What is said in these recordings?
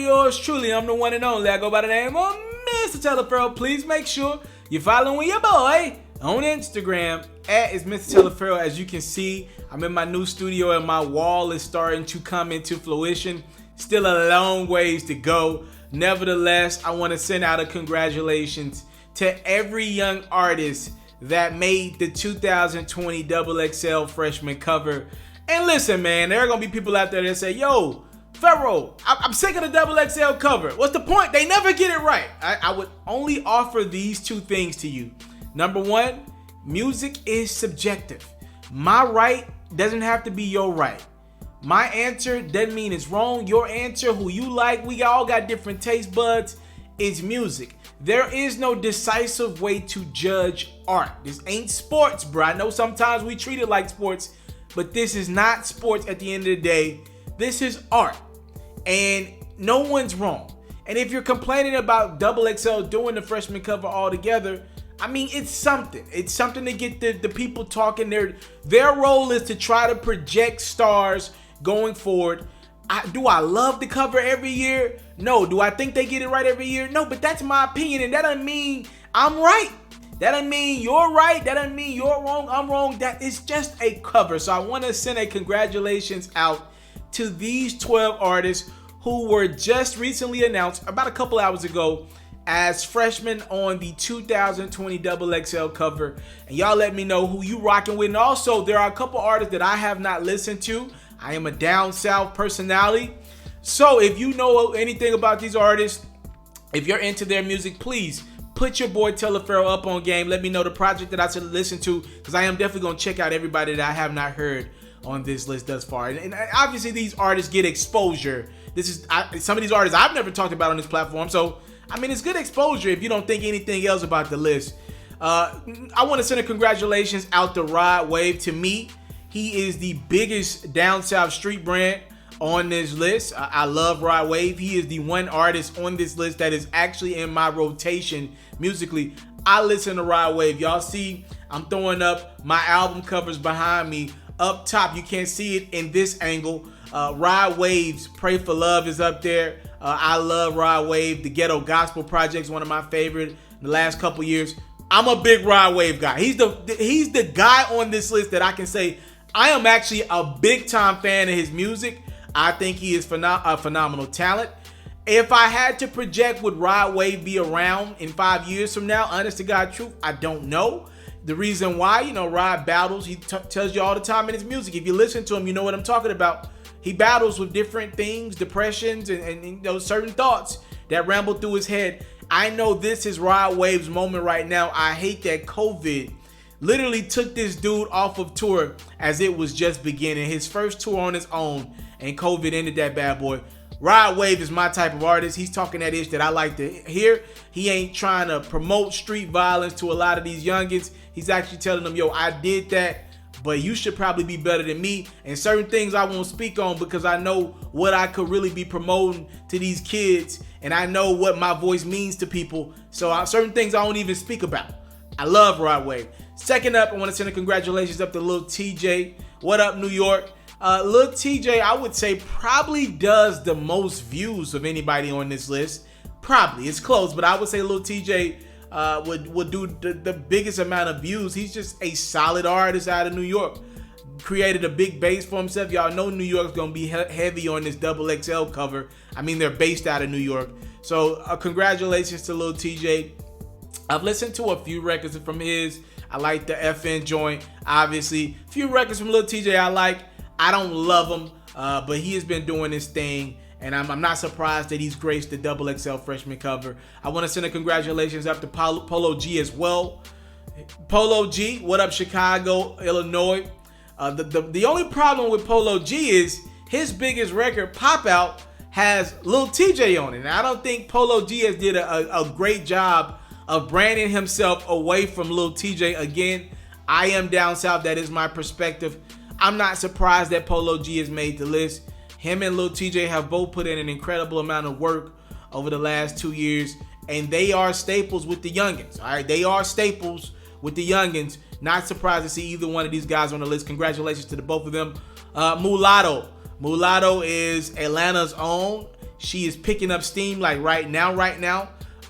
yours truly. I'm the one and only. I go by the name of Mr. TALIAFERRO. Please make sure you're following your boy on Instagram at itsmrtaliaferro. As you can see, I'm in my new studio and my wall is starting to come into fruition. Still a long ways to go. Nevertheless, I want to send out a congratulations to every young artist that made the 2020 XXL freshman cover. And listen, man, there are going to be people out there that say, yo, FERRO, I'm sick of the XXL cover. What's the point? They never get it right. I would only offer these two things to you. Number one, music is subjective. My right doesn't have to be your right. My answer doesn't mean it's wrong. Your answer, who you like, we all got different taste buds. It's music. There is no decisive way to judge art. This ain't sports, bro. I know sometimes we treat it like sports, but this is not sports at the end of the day. This is art, and no one's wrong. And if you're complaining about XXL doing the freshman cover all together, I mean, it's something. It's something to get the people talking. Their role is to try to project stars going forward. Do I love the cover every year? No. Do I think they get it right every year? No, but that's my opinion, and that doesn't mean I'm right. That doesn't mean you're right. That doesn't mean you're wrong. I'm wrong. That is just a cover. So I want to send a congratulations out to these 12 artists who were just recently announced about a couple hours ago as freshmen on the 2020 XXL cover. And y'all let me know who you rocking with. And also, there are a couple artists that I have not listened to. I am a down south personality. So if you know anything about these artists, if you're into their music, please put your boy TALIAFERRO up on game. Let me know the project that I should listen to, because I am definitely going to check out everybody that I have not heard on this list thus far. And obviously these artists get exposure. Some of these artists I've never talked about on this platform. So, I mean, it's good exposure if you don't think anything else about the list. I want to send a congratulations out to Rod Wave. To me, he is the biggest down south street brand on this list. I love Rod Wave. He is the one artist on this list that is actually in my rotation musically. I listen to Rod Wave. Y'all see, I'm throwing up my album covers behind me. Up top, you can't see it in this angle. Rod Wave's Pray for Love is up there. I love Rod Wave. The Ghetto Gospel Project is one of my favorite in the last couple years. I'm a big Rod Wave guy. He's the guy on this list that I can say I am actually a big time fan of his music. I think he is a phenomenal talent. If I had to project, would Rod Wave be around in 5 years from now? Honest to God truth, I don't know. The reason why, Rod battles. He tells you all the time in his music. If you listen to him, you know what I'm talking about. He battles with different things, depressions, and certain thoughts that ramble through his head. I know this is Rod Wave's moment right now. I hate that COVID literally took this dude off of tour as it was just beginning. His first tour on his own, and COVID ended that bad boy. Rod Wave is my type of artist. He's talking that ish that I like to hear. He ain't trying to promote street violence to a lot of these youngins. He's actually telling them, yo, I did that, but you should probably be better than me. And certain things I won't speak on because I know what I could really be promoting to these kids, and I know what my voice means to people. So certain things I don't even speak about. I love Rod Wave. Second up, I want to send a congratulations up to Lil Tjay. What up, New York? Lil Tjay, I would say, probably does the most views of anybody on this list. Probably. It's close, but I would say Lil Tjay would do the biggest amount of views. He's just a solid artist out of New York. Created a big base for himself. Y'all know New York's going to be heavy on this XXL cover. I mean, they're based out of New York. So congratulations to Lil Tjay. I've listened to a few records from his. I like the FN joint, obviously. A few records from Lil Tjay I like. I don't love him, but he has been doing his thing, and I'm not surprised that he's graced the XXL freshman cover. I want to send a congratulations up to Polo G as well. Polo G, what up, Chicago, Illinois? The only problem with Polo G is his biggest record, Pop Out, has Lil Tjay on it. And I don't think Polo G has did a great job of branding himself away from Lil Tjay. Again, I am down south. That is my perspective. I'm not surprised that Polo G has made the list. Him and Lil Tjay have both put in an incredible amount of work over the last 2 years, and they are staples with the youngins. All right, they are staples with the youngins. Not surprised to see either one of these guys on the list. Congratulations to the both of them. Mulatto is Atlanta's own. she is picking up steam like right now.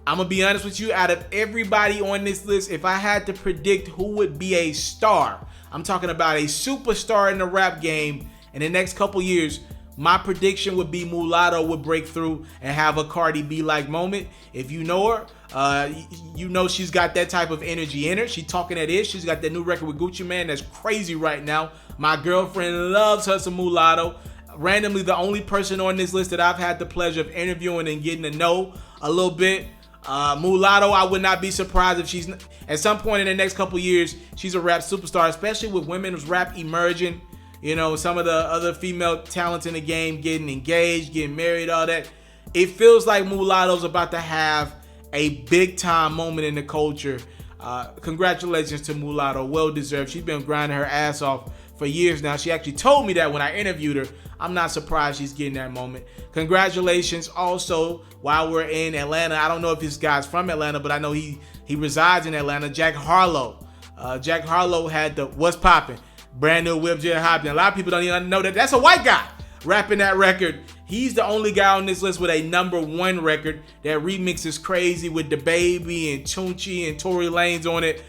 I'm gonna be honest with you, out of everybody on this list, if I had to predict who would be a star, I'm talking about a superstar in the rap game in the next couple years, my prediction would be Mulatto would break through and have a Cardi B-like moment. If you know her, you know she's got that type of energy in her. She's talking that ish. She's got that new record with Gucci Mane that's crazy right now. My girlfriend loves her some Mulatto. Randomly, the only person on this list that I've had the pleasure of interviewing and getting to know a little bit. Mulatto, I would not be surprised if she's, at some point in the next couple years, she's a rap superstar, especially with women's rap emerging. You know, some of the other female talents in the game getting engaged, getting married, all that. It feels like Mulatto's about to have a big time moment in the culture. Congratulations to Mulatto, well deserved. She's been grinding her ass off for years now. She actually told me that when I interviewed her. I'm not surprised she's getting that moment. Congratulations also, while we're in Atlanta, I don't know if this guy's from Atlanta, but I know he resides in Atlanta, Jack Harlow. Jack Harlow had the What's Poppin', brand new whip, J Hopkins. A lot of people don't even know that that's a white guy rapping that record. He's the only guy on this list with a #1 record. That remix is crazy with DaBaby and Tunchi and Tory Lanez on it.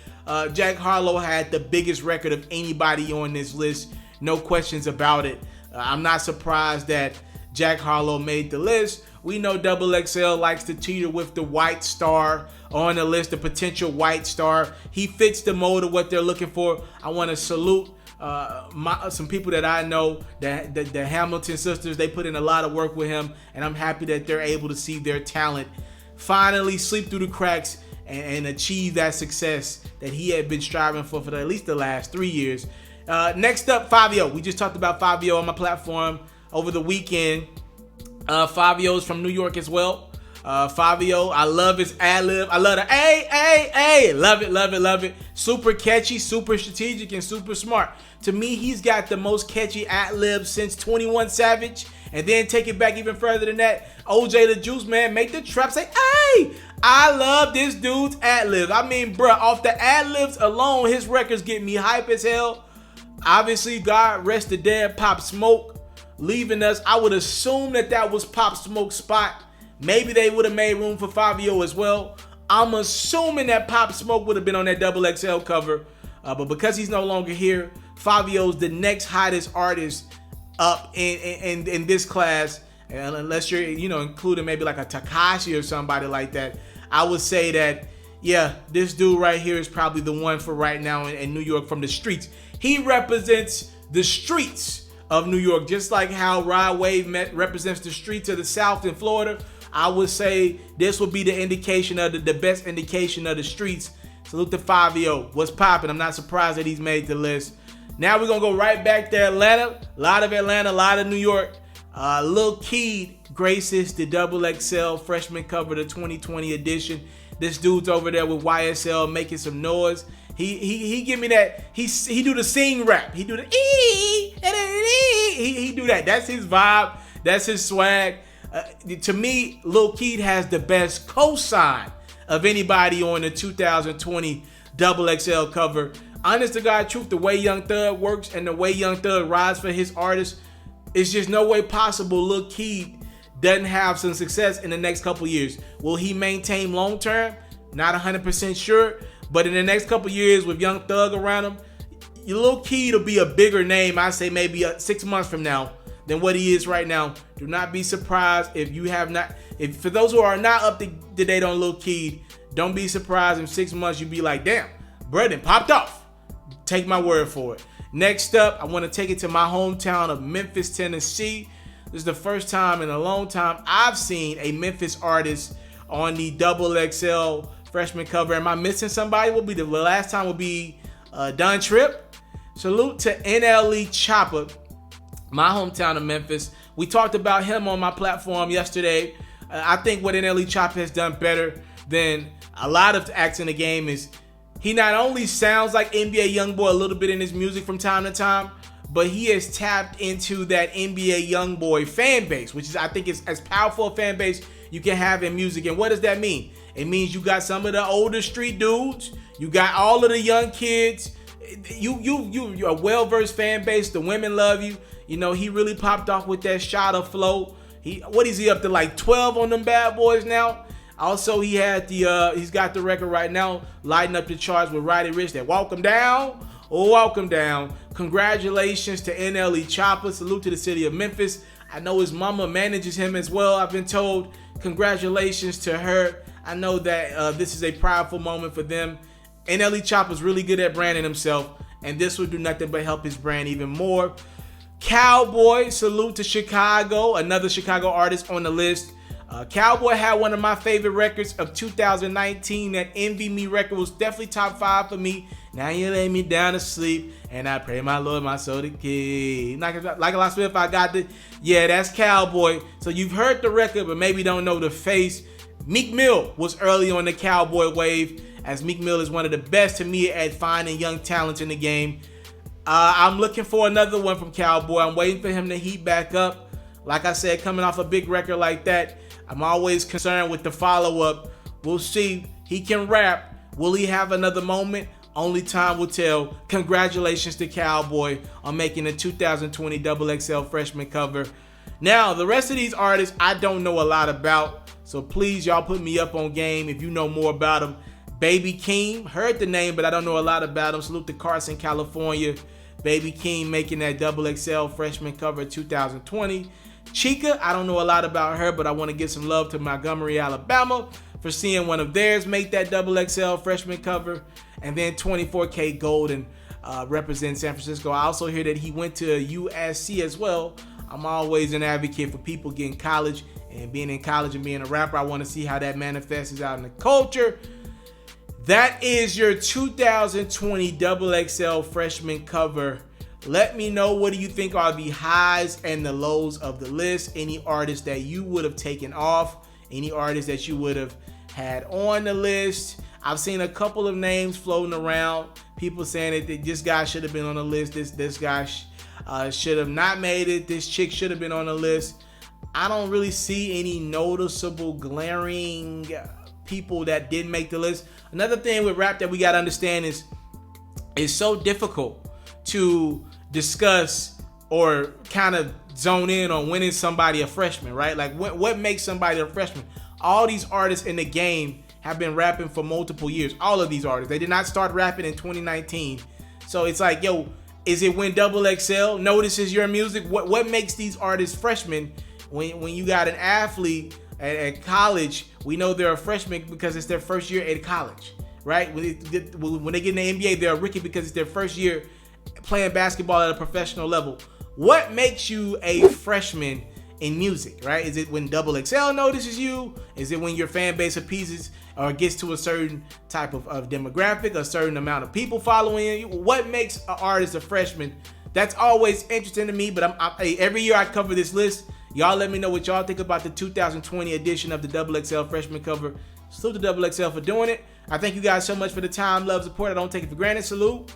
Jack Harlow had the biggest record of anybody on this list. No questions about it. I'm not surprised that Jack Harlow made the list. We know XXL likes to teeter with the white star on the list, the potential white star. He fits the mold of what they're looking for. I want to salute some people that I know, the Hamilton sisters. They put in a lot of work with him, and I'm happy that they're able to see their talent finally slip through the cracks and achieve that success that he had been striving for at least the last 3 years. Next up, Fivio. We just talked about Fivio on my platform over the weekend. Fivio's from New York as well. Fivio, I love his ad-lib. I love the hey. Love it. Super catchy, super strategic, and super smart. To me, he's got the most catchy ad-lib since 21 Savage. And then take it back even further than that. OJ the Juice Man, make the trap say, hey! I love this dude's ad-libs. I mean, bruh, off the ad-libs alone, his records get me hype as hell. Obviously, God rest the dead Pop Smoke leaving us. I would assume that was Pop Smoke's spot. Maybe they would have made room for Fivio as well. I'm assuming that Pop Smoke would have been on that XXL cover. But because he's no longer here, Fivio's the next hottest artist up in this class. And unless you're, including maybe like a Tekashi or somebody like that, I would say that, yeah, this dude right here is probably the one for right now in New York from the streets. He represents the streets of New York, just like how Rod Wave represents the streets of the South in Florida. I would say this would be the indication of the best indication of the streets. Salute to Fivio. What's poppin'? I'm not surprised that he's made the list. Now we're going to go right back to Atlanta. A lot of Atlanta, a lot of New York. Lil Keed graces the XXL freshman cover, the 2020 edition. This dude's over there with YSL making some noise. He give me that. He do the sing rap. He do the he do that. That's his vibe. That's his swag. To me, Lil Keed has the best cosign of anybody on the 2020 XXL cover. Honest to God truth, the way Young Thug works and the way Young Thug rides for his artists, it's just no way possible Lil Keed doesn't have some success in the next couple years. Will he maintain long term? Not 100% sure. But in the next couple years with Young Thug around him, Lil Keed will be a bigger name, I say maybe 6 months from now, than what he is right now. Do not be surprised if for those who are not up to date on Lil Keed, don't be surprised in 6 months you be like, damn, bro, then popped off. Take my word for it. Next up, I want to take it to my hometown of Memphis, Tennessee. This is the first time in a long time I've seen a Memphis artist on the XXL freshman cover. Am I missing somebody? The last time will be Don Tripp. Salute to NLE Choppa, my hometown of Memphis. We talked about him on my platform yesterday. I think what NLE Choppa has done better than a lot of acts in the game is he not only sounds like NBA Youngboy a little bit in his music from time to time, but he has tapped into that NBA Youngboy fan base, which is, I think, is as powerful a fan base you can have in music. And what does that mean? It means you got some of the older street dudes, you got all of the young kids. You're a well-versed fan base. The women love you. He really popped off with that shot of flow. What is he up to, like 12 on them bad boys now? Also, he's got the record right now, lighting up the charts with Roddy Ricch, that Walk 'Em Down. Oh, Walk 'Em Down. Congratulations to NLE Choppa. Salute to the city of Memphis. I know his mama manages him as well, I've been told. Congratulations to her. I know that this is a proudful moment for them. NLE Choppa's really good at branding himself, and this will do nothing but help his brand even more. Calboy, salute to Chicago, another Chicago artist on the list. Calboy had one of my favorite records of 2019. That Envy Me record was definitely top 5 for me. Now you lay me down to sleep, and I pray my Lord my soul to keep. Like a lot Smith, I got the. Yeah, that's Calboy. So you've heard the record, but maybe don't know the face. Meek Mill was early on the Calboy wave, as Meek Mill is one of the best to me at finding young talents in the game. I'm looking for another one from Calboy. I'm waiting for him to heat back up. Like I said, coming off a big record like that, I'm always concerned with the follow-up. We'll see. He can rap. Will he have another moment? Only time will tell. Congratulations to Calboy on making the 2020 XXL freshman cover. Now, the rest of these artists I don't know a lot about, so please, y'all put me up on game if you know more about them. Baby Keem, heard the name, but I don't know a lot about him. Salute to Carson, California. Baby Keem making that XXL freshman cover 2020. Chica, I don't know a lot about her, but I want to give some love to Montgomery, Alabama for seeing one of theirs make that XXL freshman cover. And then 24K Golden represents San Francisco. I also hear that he went to USC as well. I'm always an advocate for people getting college and being in college and being a rapper. I want to see how that manifests out in the culture. That is your 2020 XXL freshman cover. Let me know, what do you think are the highs and the lows of the list? Any artists that you would have taken off? Any artists that you would have had on the list? I've seen a couple of names floating around. People saying that this guy should have been on the list. This guy should have not made it. This chick should have been on the list. I don't really see any noticeable glaring people that didn't make the list. Another thing with rap that we got to understand is it's so difficult to discuss or kind of zone in on when is somebody a freshman, right? Like what makes somebody a freshman? All these artists in the game have been rapping for multiple years. All of these artists, they did not start rapping in 2019. So it's like, yo, is it when XXL notices your music? What makes these artists freshmen? When you got an athlete at college, we know they're a freshman because it's their first year at college, right? When they get in the NBA, they're a rookie because it's their first year playing basketball at a professional level. What makes you a freshman in music, right? Is it when XXL notices you? Is it when your fan base appeases or gets to a certain type of demographic, a certain amount of people following you? What makes an artist a freshman? That's always interesting to me, but every year I cover this list. Y'all let me know what y'all think about the 2020 edition of the XXL freshman cover. Salute to XXL for doing it. I thank you guys so much for the time, love, support. I don't take it for granted. Salute.